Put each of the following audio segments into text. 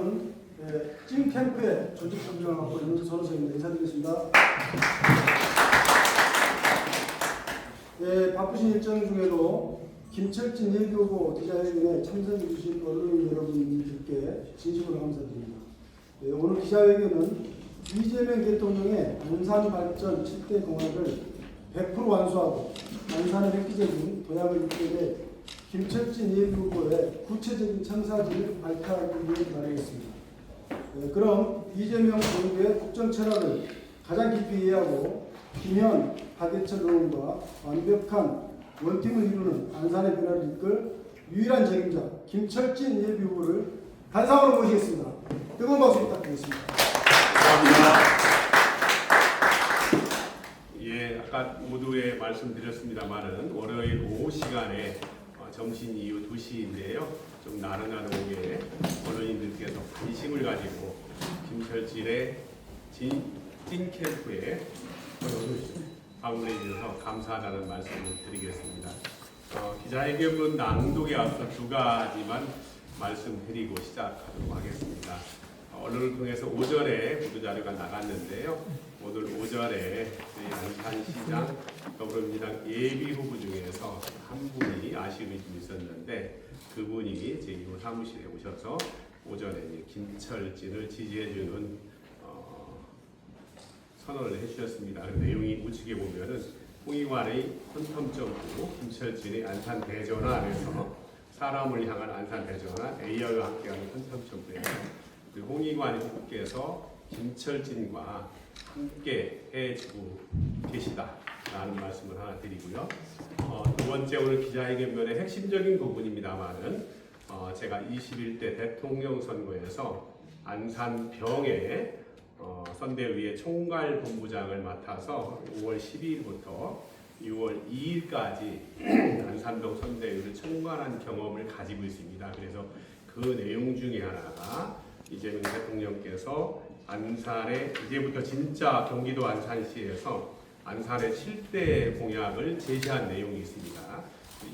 주관하는 찐 캠프의 조직 선정을 맡고 있는 선호생입니다. 인사드리겠습니다. 바쁘신 일정 중에도 김철진 예비후보 기자회견에 참석해 주신 언론인 여러분들께 진심으로 감사드립니다. 오늘 기자회견은 이재명 대통령의 안산 발전 7대 공약을 100% 완수하고 안산의 획기적인 도약을 이끌게 김철진 예비후보의 구체적인 청사진을 발표하기 위해 마련했습니다. 그럼 이재명 정부의 국정 철학을 가장 깊이 이해하고 김현, 박예철 의원과 완벽한 원팀을 이루는 안산의 변화를 이끌 유일한 책임자 김철진 예비후보를 단상으로 모시겠습니다. 뜨거운 박수 부탁드리겠습니다. 감사합니다. 예, 아까 모두에 말씀드렸습니다만은 월요일 오후 시간에 점심 이후 2시인데요. 좀 나른한 오후에 언론인들께서 관심을 가지고 김철진의 찐캠프에 방문해 주셔서 감사하다는 말씀을 드리겠습니다. 기자회견 낭독에 앞서 두 가지만 말씀드리고 시작하도록 하겠습니다. 언론을 통해서 오전에 보도자료가 나갔는데요. 오늘 오전에 저희 안산시장 더불어민주당 예비후보 중에서 한 분이 아쉬움이 좀 있었는데 그분이 제 사무실에 오셔서 오전에 김철진을 지지해주는 선언을 해주셨습니다. 그 내용이 우측에 보면은 홍익환의 헌텀점프 김철진의 안산 대전화 안에서 사람을 향한 안산 대전화 A와 함께하는 헌텀점프예요. 홍익환 후보께서 김철진과 함께 해주고 계시다라는 말씀을 하나 드리고요. 두 번째 오늘 기자회견의 핵심적인 부분입니다만은 제가 21대 대통령 선거에서 안산병에 선대위의 총괄본부장을 맡아서 5월 12일부터 6월 2일까지 안산병 선대위를 총괄한 경험을 가지고 있습니다. 그래서 그 내용 중에 하나가 이재명 대통령께서 안산에 이제부터 진짜 경기도 안산시에서 안산의 7대 공약을 제시한 내용이 있습니다.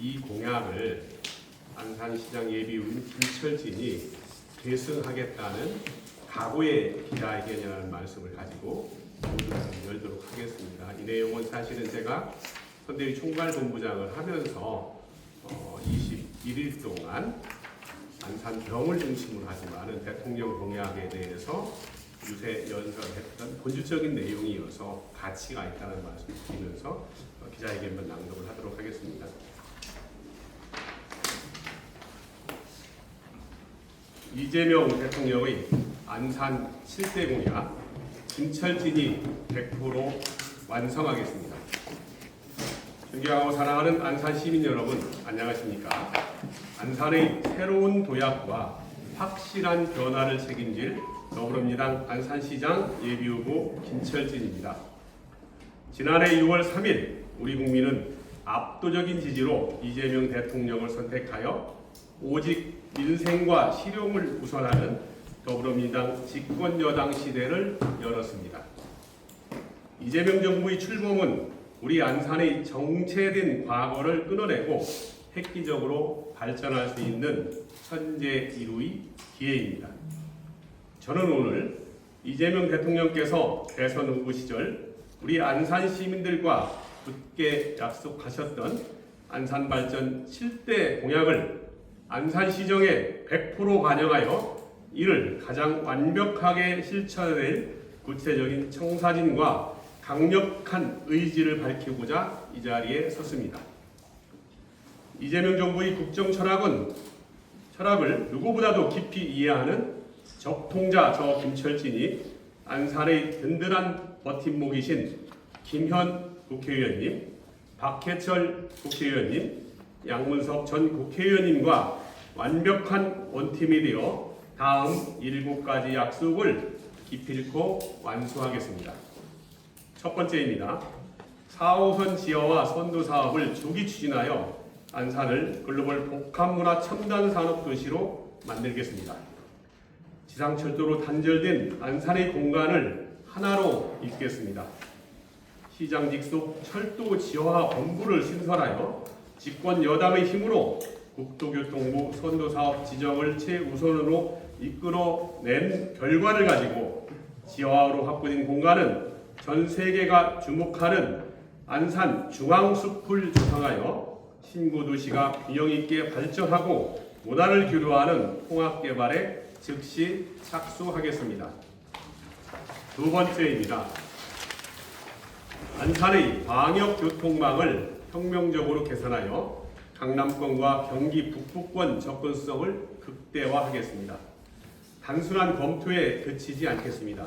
이 공약을 안산시장 예비후보 김철진이 계승하겠다는 각오의 기자회견이라는 말씀을 가지고 열도록 하겠습니다. 이 내용은 사실은 제가 선대위 총괄본부장을 하면서 21일 동안 안산병을 중심으로 하지만은 대통령 공약에 대해서 유세 연설했던 본질적인 내용이어서 가치가 있다는 말씀을 드리면서 기자회견 낭독을 하도록 하겠습니다. 이재명 대통령의 안산 7대 공약 김철진이 100% 완성하겠습니다. 존경하고 사랑하는 안산 시민 여러분, 안녕하십니까? 안산의 새로운 도약과 확실한 변화를 책임질 더불어민주당 안산시장 예비후보 김철진입니다. 지난해 6월 3일 우리 국민은 압도적인 지지로 이재명 대통령을 선택하여 오직 민생과 실용을 우선하는 더불어민주당 집권여당 시대를 열었습니다. 이재명 정부의 출범은 우리 안산의 정체된 과거를 끊어내고 획기적으로 발전할 수 있는 천재 일우의 기회입니다. 저는 오늘 이재명 대통령께서 대선 후보 시절 우리 안산 시민들과 굳게 약속하셨던 안산 발전 7대 공약을 안산시정에 100% 반영하여 이를 가장 완벽하게 실천해낼 구체적인 청사진과 강력한 의지를 밝히고자 이 자리에 섰습니다. 이재명 정부의 국정 철학을 누구보다도 깊이 이해하는 적통자 저 김철진이 안산의 든든한 버팀목이신 김현 국회의원님, 박해철 국회의원님, 양문석 전 국회의원님과 완벽한 원팀이 되어 다음 7가지 약속을 기필코 완수하겠습니다. 첫 번째입니다. 4호선 지하와 선도 사업을 조기 추진하여 안산을 글로벌 복합문화 첨단 산업 도시로 만들겠습니다. 지상철도로 단절된 안산의 공간을 하나로 잇겠습니다. 시장 직속 철도 지화 본부를 신설하여 집권 여당의 힘으로 국토교통부 선도사업 지정을 최우선으로 이끌어낸 결과를 가지고 지하화로 확보된 공간은 전 세계가 주목하는 안산 중앙숲을 조성하여 신구도시가 균형 있게 발전하고 문화를 교류하는 통합개발에 즉시 착수하겠습니다. 두 번째입니다. 안산의 광역교통망을 혁명적으로 개선하여 강남권과 경기 북부권 접근성을 극대화하겠습니다. 단순한 검토에 그치지 않겠습니다.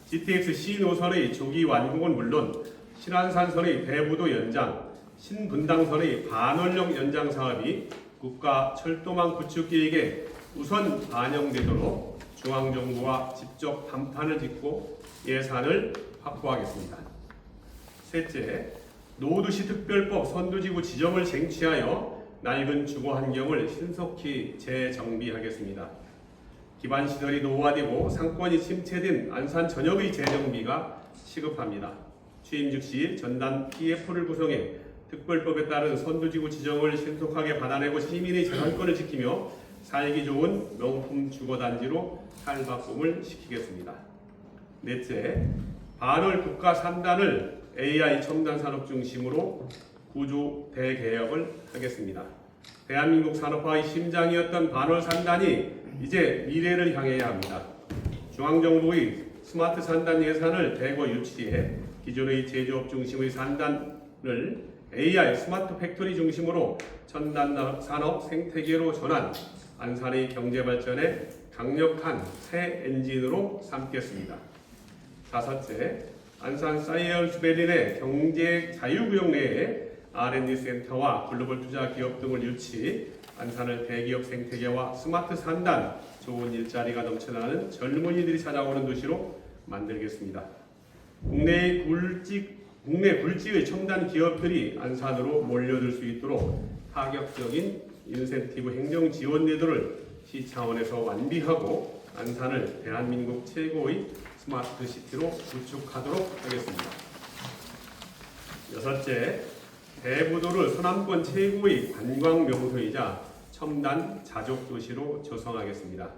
GTX C 노선의 조기 완공은 물론 신안산선의 대부도 연장, 신분당선의 반원령 연장 사업이 국가 철도망 구축 계획에 우선 반영되도록 중앙정부와 직접 담판을 짓고 예산을 확보하겠습니다. 셋째, 노후도시 특별법 선도지구 지정을 쟁취하여 낡은 주거 환경을 신속히 재정비하겠습니다. 기반 시설이 노후화되고 상권이 침체된 안산 전역의 재정비가 시급합니다. 취임 즉시 전담 TF를 구성해 특별법에 따른 선도지구 지정을 신속하게 받아내고 시민의 재산권을 지키며 살기 좋은 명품 주거단지로 탈바꿈을 시키겠습니다. 넷째, 반월 국가 3단을 AI 첨단 산업 중심으로 구조 대개혁을 하겠습니다. 대한민국 산업화의 심장이었던 반월 3단이 이제 미래를 향해야 합니다. 중앙정부의 스마트 3단 예산을 대거 유치해 기존의 제조업 중심의 3단을 AI 스마트 팩토리 중심으로 첨단 산업 생태계로 전환, 안산의 경제 발전에 강력한 새 엔진으로 삼겠습니다. 다섯째, 안산 사이언스밸리 내 경제 자유구역 내에 R&D 센터와 글로벌 투자 기업 등을 유치, 안산을 대기업 생태계와 스마트 3단, 좋은 일자리가 넘쳐나는 젊은이들이 찾아오는 도시로 만들겠습니다. 국내 굴지의 첨단 기업들이 안산으로 몰려들 수 있도록 파격적인 인센티브 행정 지원 제도를 시 차원에서 완비하고 안산을 대한민국 최고의 스마트 시티로 구축하도록 하겠습니다. 여섯째, 대부도를 서남권 최고의 관광 명소이자 첨단 자족 도시로 조성하겠습니다.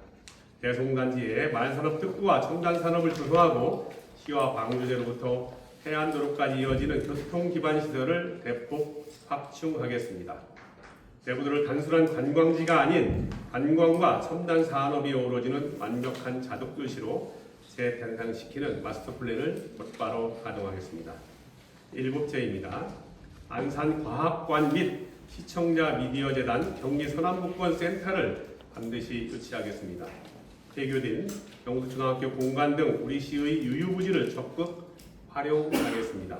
대송단지에 말산업 특구와 첨단 산업을 조성하고 시와 방조제로부터 해안도로까지 이어지는 교통 기반 시설을 대폭 확충하겠습니다. 대부도를 단순한 관광지가 아닌 관광과 첨단 산업이 어우러지는 완벽한 자족 도시로 재탄생시키는 마스터 플랜을 곧바로 가동하겠습니다. 일곱째입니다. 안산과학관 및 시청자 미디어 재단 경기 서남북권 센터를 반드시 유치하겠습니다. 폐교된 경수초등학교 공간 등 우리 시의 유유부지를 적극 활용하겠습니다.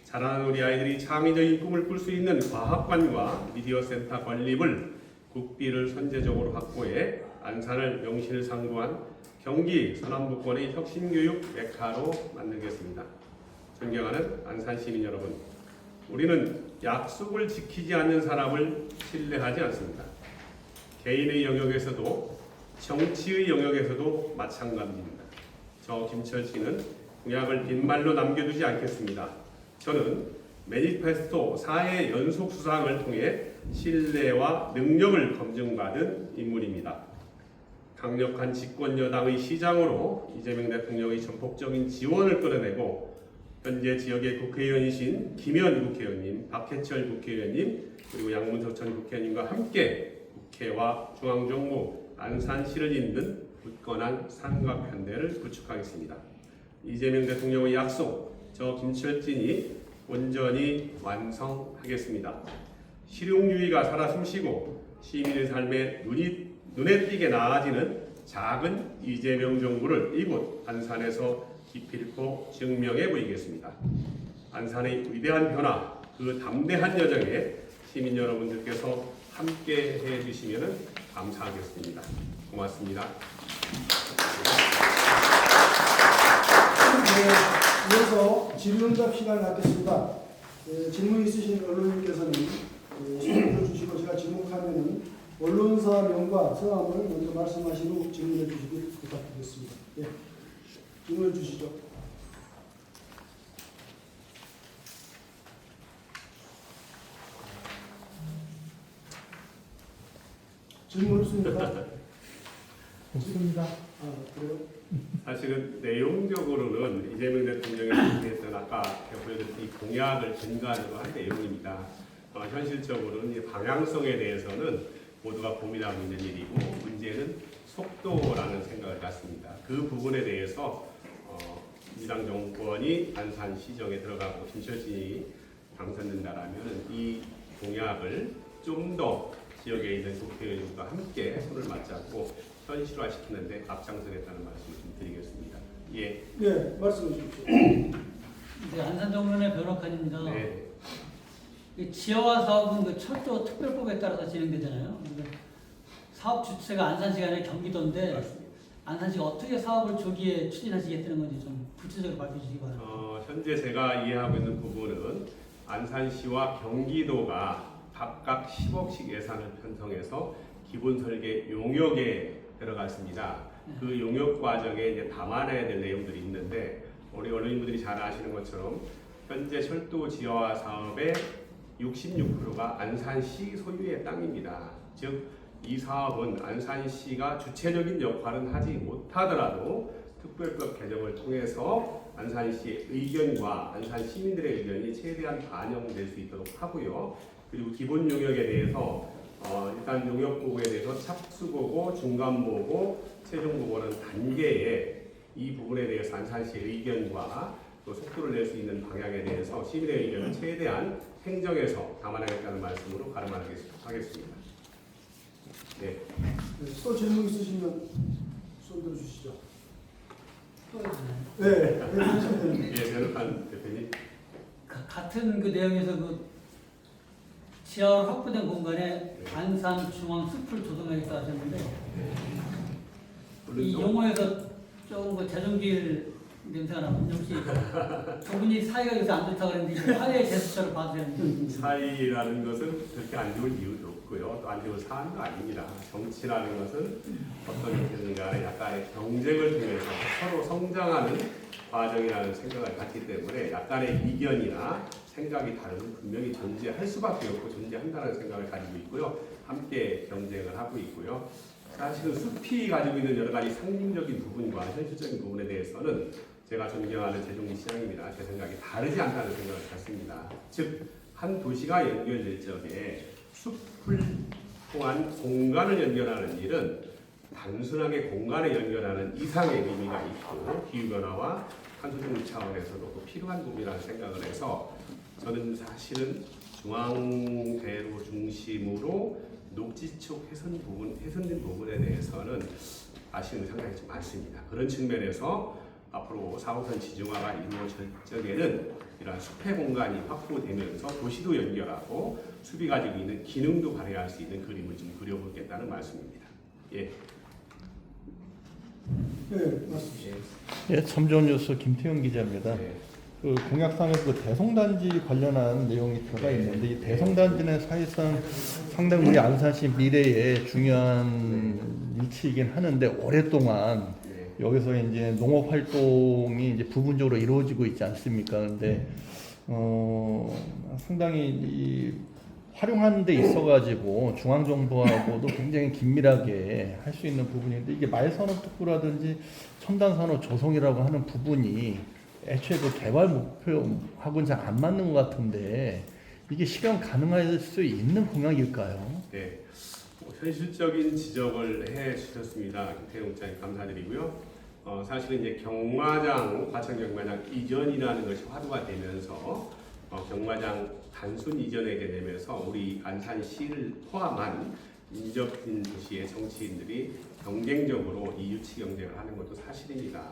자라는 우리 아이들이 창의적인 꿈을 꿀 수 있는 과학관과 미디어 센터 건립을 국비를 선제적으로 확보해 안산을 명실상부한 경기 서남북권의 혁신교육 메카로 만들겠습니다. 존경하는 안산 시민 여러분, 우리는 약속을 지키지 않는 사람을 신뢰하지 않습니다. 개인의 영역에서도 정치의 영역에서도 마찬가지입니다. 저 김철진은 공약을 빈말로 남겨두지 않겠습니다. 저는 매니페스토 4회 연속 수상을 통해 신뢰와 능력을 검증받은 인물입니다. 강력한 집권 여당의 시장으로 이재명 대통령의 전폭적인 지원을 끌어내고 현재 지역의 국회의원이신 김현 국회의원님, 박해철 국회의원님, 그리고 양문석 전 국회의원님과 함께 국회와 중앙정부, 안산시를 잇는 굳건한 삼각편대를 구축하겠습니다. 이재명 대통령의 약속, 저 김철진이 온전히 완성하겠습니다. 실용주의가 살아 숨쉬고 시민의 삶에 눈에 띄게 나아지는 작은 이재명 정부를 이곳 안산에서 기필코 증명해 보이겠습니다. 안산의 위대한 변화, 그 담대한 여정에 시민 여러분들께서 함께 해주시면 감사하겠습니다. 고맙습니다. 네, 이어서 질문답 시간을 갖겠습니다. 질문 있으신 언론인께서는 손을 주시고 제가 지목하면 언론사명과 성함을 먼저 말씀하신 후 질문해 주시길 부탁드리겠습니다. 예, 질문해 주시죠. 질문 없습니까? 없습니다. 아, 그래요? 사실은 내용적으로는 이재명 대통령에 대해서는 아까 보여드린 이 공약을 근거로 한 내용입니다. 현실적으로는 이 방향성에 대해서는 모두가 고민하고 있는 일이고 문제는 속도라는 생각을 갖습니다. 그 부분에 대해서 민주당 정권이 안산시정에 들어가고 김철진이 당선된다라면 이 공약을 좀 더 지역에 있는 국회의원과 함께 손을 맞잡고 현실화시키는데 앞장서겠다는 말씀을 좀 드리겠습니다. 예. 네, 말씀해 주십시오. 네, 안산정론의 변호사입니다. 네. 이 지하화 사업은 그 철도 특별법에 따라서 진행되잖아요. 근데 사업 주체가 안산시가 아니라 경기도인데 맞습니다. 안산시가 어떻게 사업을 조기에 추진하시겠다는 건지 좀 구체적으로 밝혀주시기 바랍니다. 현재 제가 이해하고 있는 부분은 안산시와 경기도가 각각 10억씩 예산을 편성해서 기본 설계 용역에 들어갔습니다. 그 용역 과정에 이제 담아내야 될 내용들이 있는데 우리 언론인분들이 잘 아시는 것처럼 현재 철도 지하화 사업의 66%가 안산시 소유의 땅입니다. 즉 이 사업은 안산시가 주체적인 역할은 하지 못하더라도 특별법 개정을 통해서 안산시의 의견과 안산 시민들의 의견이 최대한 반영될 수 있도록 하고요. 그리고 기본 용역에 대해서 일단 용역 보고에 대해서 착수 보고, 중간 보고, 최종 보고는 단계에 이 부분에 대해서 안산시의 의견과 또 속도를 낼 수 있는 방향에 대해서 시민의 의견을 최대한 행정에서 담아내겠다는 말씀으로 가름하겠습니다. 네. 네, 또 질문 있으시면 손 들어주시죠. 또 있나요? 네, 하시면 됩니다. 예, 변호사 대표님. 같은 그 내용에서 그 지하로 확보된 공간에 안산 중앙 숲을 조성하겠다 하셨는데 이 용어에서 조금 그 재정비일 냄새가 나면 혹시 두 분이 사이가 요새 안 좋다고 그랬는데 화해의 제스처를 봐도 되는데 사이라는 것은 그렇게 안 좋을 이유도 없고요. 또 안 좋은 사안도 아닙니다. 정치라는 것은 어떤 형태든 간에 약간의 경쟁을 통해서 서로 성장하는 과정이라는 생각을 갖기 때문에 약간의 이견이나 생각이 다름은 분명히 존재할 수밖에 없고 존재한다는 생각을 가지고 있고요. 함께 경쟁을 하고 있고요. 사실은 숲이 가지고 있는 여러 가지 상징적인 부분과 현실적인 부분에 대해서는 제가 존경하는 재정비 시장입니다. 제 생각이 다르지 않다는 생각을 갖습니다. 즉, 한 도시가 연결될 적에 숲을 통한 공간을 연결하는 일은 단순하게 공간을 연결하는 이상의 의미가 있고 기후변화와 탄소중립 차원에서도 또 필요한 부분이라는 생각을 해서 저는 사실은 중앙대로 중심으로 녹지축 훼손된 부분에 대해서는 아쉬움이 상당히 좀 많습니다. 그런 측면에서 앞으로 4호선 지중화가 이루어질 적에는 이러한 숲의 공간이 확보되면서 도시도 연결하고 숲이 가지고 있는 기능도 발휘할 수 있는 그림을 좀 그려보겠다는 말씀입니다. 예. 네, 맞습니다. 예, 참좋은뉴스 김태형 기자입니다. 네. 그 공약상에서 그 대송단지 관련한 내용이 들어가 있는데 이 대송단지는 사실상 상당히 우리 안산시 미래의 중요한 위치이긴 하는데 오랫동안 여기서 이제 농업 활동이 이제 부분적으로 이루어지고 있지 않습니까? 근데 상당히 이 활용하는 데 있어가지고 중앙정부하고도 굉장히 긴밀하게 할 수 있는 부분인데 이게 말산업특구라든지 첨단산업 조성이라고 하는 부분이 애초에 그 개발 목표하고는 잘 안 맞는 것 같은데 이게 실현 가능할 수 있는 공약일까요? 네. 현실적인 지적을 해 주셨습니다. 김태용 국장님 감사드리고요. 사실은 이제 경마장, 과천 경마장 이전이라는 것이 화두가 되면서 경마장 단순 이전에 되면서 우리 안산시를 포함한 인접인 도시의 정치인들이 경쟁적으로 이 유치 경쟁을 하는 것도 사실입니다.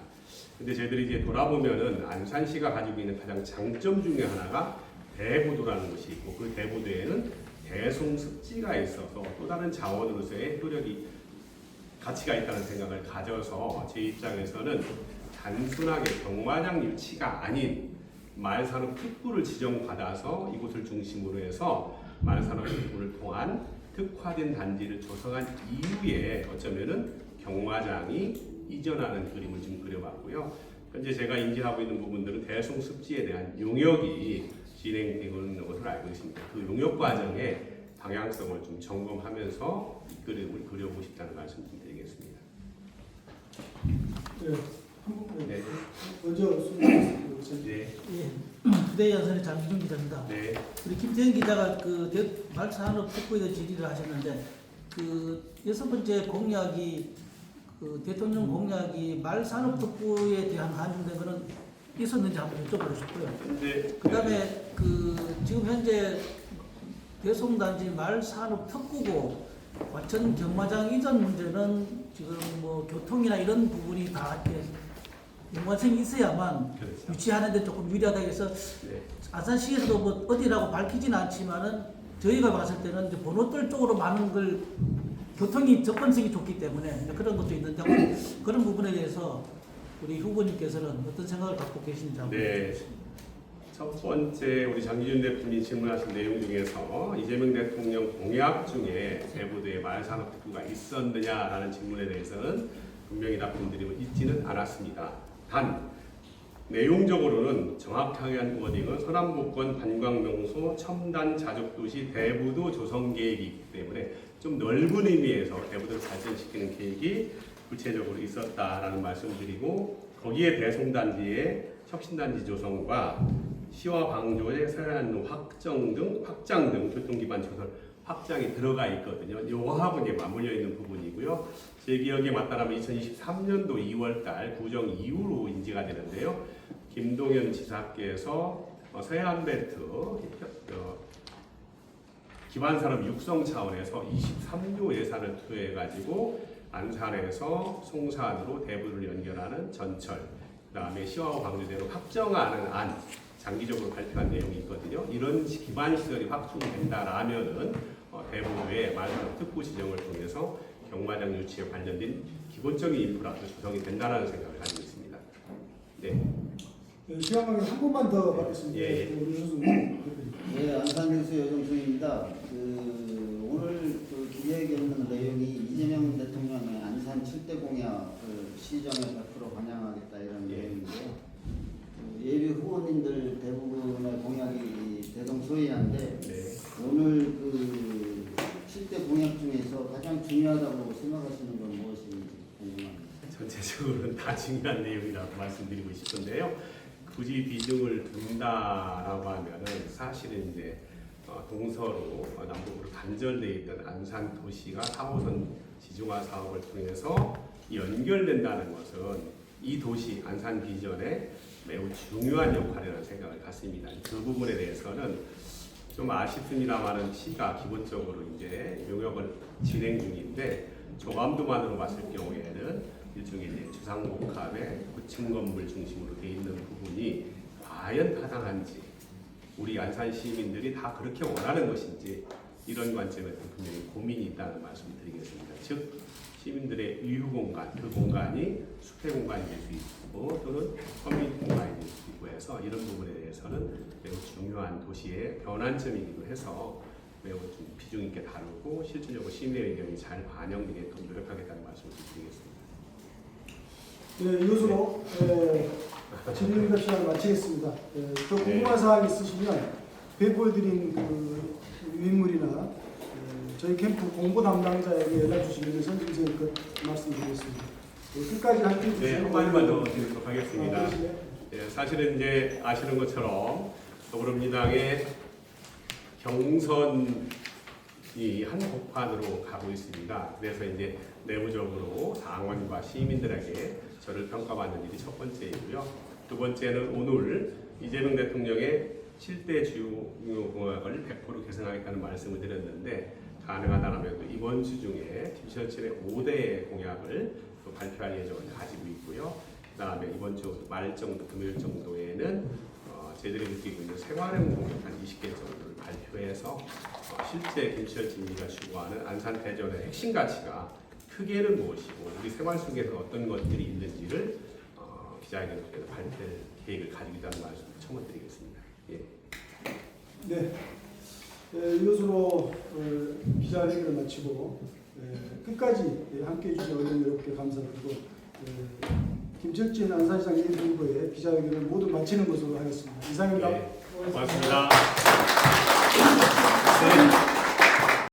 근데 저희들이 이제 돌아보면은 안산시가 가지고 있는 가장 장점 중에 하나가 대보도라는 것이 있고 그 대보도에는 대송습지가 있어서 또 다른 자원으로서의 효력이 가치가 있다는 생각을 가져서 제 입장에서는 단순하게 경마장 유치가 아닌 말산업 특구를 지정받아서 이곳을 중심으로 해서 말산업 특구를 통한 특화된 단지를 조성한 이후에 어쩌면은 경마장이 이전하는 그림을 좀 그려봤고요. 현재 제가 인지하고 있는 부분들은 대송습지에 대한 용역이 진행되고 있는 것으로 알고 있습니다. 그 용역 과정의 방향성을 좀 점검하면서 이 그림을 그려보고 싶다는 말씀 좀 드리겠습니다. 네. 네. 먼저 수고하셨습니다. 네. 예, 부대 연선의 장기준 기자입니다. 네. 우리 김태현 기자가 말산업 특구에 질의를 하셨는데 그 6번째 공약이 그 대통령 공약이 말산업 특구에 대한 한정된 거는 있었는지 한번 여쭤보고 싶고요. 네. 그다음에 그 지금 현재 대송단지 말산업 특구고 과천 경마장 이전 문제는 지금 뭐 교통이나 이런 부분이 다 이렇게 연관성이 있어야만 그렇죠. 유치하는데 조금 유리하다 해서 네. 안산시에서도 뭐 어디라고 밝히지는 않지만은 저희가 봤을 때는 이제 번호들 쪽으로 많은 걸 교통이 접근성이 좋기 때문에 그런 것도 있는데 그런 부분에 대해서 우리 후보님께서는 어떤 생각을 갖고 계신지 한번 네. 첫 번째 우리 장기준 대표님이 질문하신 내용 중에서 이재명 대통령 공약 중에 대부도에 말산업 특구가 있었느냐라는 질문에 대해서는 분명히 답변드리고 있지는 않았습니다. 단 내용적으로는 정확하게 한 워딩은 서남북권 관광명소 첨단 자족도시 대부도 조성 계획이기 때문에 좀 넓은 의미에서 대부도를 발전시키는 계획이 구체적으로 있었다라는 말씀드리고 거기에 대송단지의 혁신단지 조성과 시와 광조의 서해안로 확장 등 교통기반 조설 확장이 들어가 있거든요. 요거하고 이제 맞물려 있는 부분이고요. 제 기억에 맞다라면 2023년도 2월달 구정 이후로 인지가 되는데요. 김동연 지사께서 서해안벨트 기반산업 육성 차원에서 23조 예산을 투여해가지고 안산에서 송산으로 대부를 연결하는 전철, 그다음에 시와 광주대로 확정하는 안 장기적으로 발표한 내용이 있거든요. 이런 기반 시설이 확충된다라면은 대부도의 말산업 특구 지정을 통해서 경마장 유치에 관련된 기본적인 인프라도 조성이 된다라는 생각을 가지고 있습니다. 네. 시간 관계 한 번만 더 받겠습니다. 예. 우리 교수님. 네, 안산뉴스 여정수입니다. 오늘 그 기자회견 내용이 이재명 대통령의 안산 7대 공약 시정에 100% 반영하겠다 이런 예. 내용인데요. 예비 후보님들 대부분의 공약이 대동소이한데 네. 오늘 그 7대 공약 중에서 가장 중요하다고 생각하시는 건 무엇인지 궁금합니다. 전체적으로는 다 중요한 내용이라고 말씀드리고 싶은데요. 굳이 비중을 둔다라고 하면은 사실은 이제 동서로 남북으로 단절되어 있던 안산 도시가 4호선 지중화 사업을 통해서 연결된다는 것은 이 도시 안산 비전에 매우 중요한 역할이라는 생각을 갖습니다. 그 부분에 대해서는 좀 아쉽습니다만은 시가 기본적으로 이제 용역을 진행 중인데 조감도만으로 봤을 경우에는 일종의 이제 주상복합의 고층 건물 중심으로 되어 있는 부분이 과연 타당한지 우리 안산 시민들이 다 그렇게 원하는 것인지 이런 관점에서 분명히 고민이 있다는 말씀을 드리겠습니다. 즉 시민들의 유휴 공간, 그 공간이 숲의 공간이 될 수 있고 또는 커뮤니티 공간이 될 수 있고 해서 이런 부분에 대해서는 매우 중요한 도시의 변환점이기도 해서 매우 좀 비중 있게 다루고 실질적으로 시민의 의견이 잘 반영되게끔 노력하겠다는 말씀을 드리겠습니다. 네, 이것으로 질의응답 시간을 마치겠습니다. 더 궁금한 사항 있으시면 배포해드린 그 인물이나 저희 캠프 공보 담당자에게 연락 주시면 선생님께 말씀드리겠습니다. 끝까지 함께 해주시면 네, 한마디만 더 드리도록 하겠습니다. 예, 사실은 이제 아시는 것처럼 더불어민주당의 경선이 한복판으로 가고 있습니다. 그래서 이제 내부적으로 당원과 시민들에게 저를 평가받는 일이 첫 번째이고요. 두 번째는 오늘 이재명 대통령의 7대 주요 공약을 100% 개선하겠다는 말씀을 드렸는데 가능하다면 이번 주 중에 김시현의 5대 공약을 또 발표할 예정을 가지고 있고요. 그 다음에 이번 주 말 정도, 금요일 정도에는 저희들이 느끼고 있는 생활형 공약 한 20개 정도를 발표해서 실제 김시현 진리가 추구하는 안산 대전의 핵심 가치가 크게는 무엇이고 우리 생활 속에서 어떤 것들이 있는지를 기자회견을 통해서 발표할 계획을 가지고 있다는 말씀을 첨언드리겠습니다. 예. 네. 이것으로 기자회견을 마치고 끝까지 함께해 주신 의원 여러분께 감사드리고 김철진 안산시장 후보의 기자회견을 모두 마치는 것으로 하겠습니다. 이상입니다. 네, 고맙습니다. 네.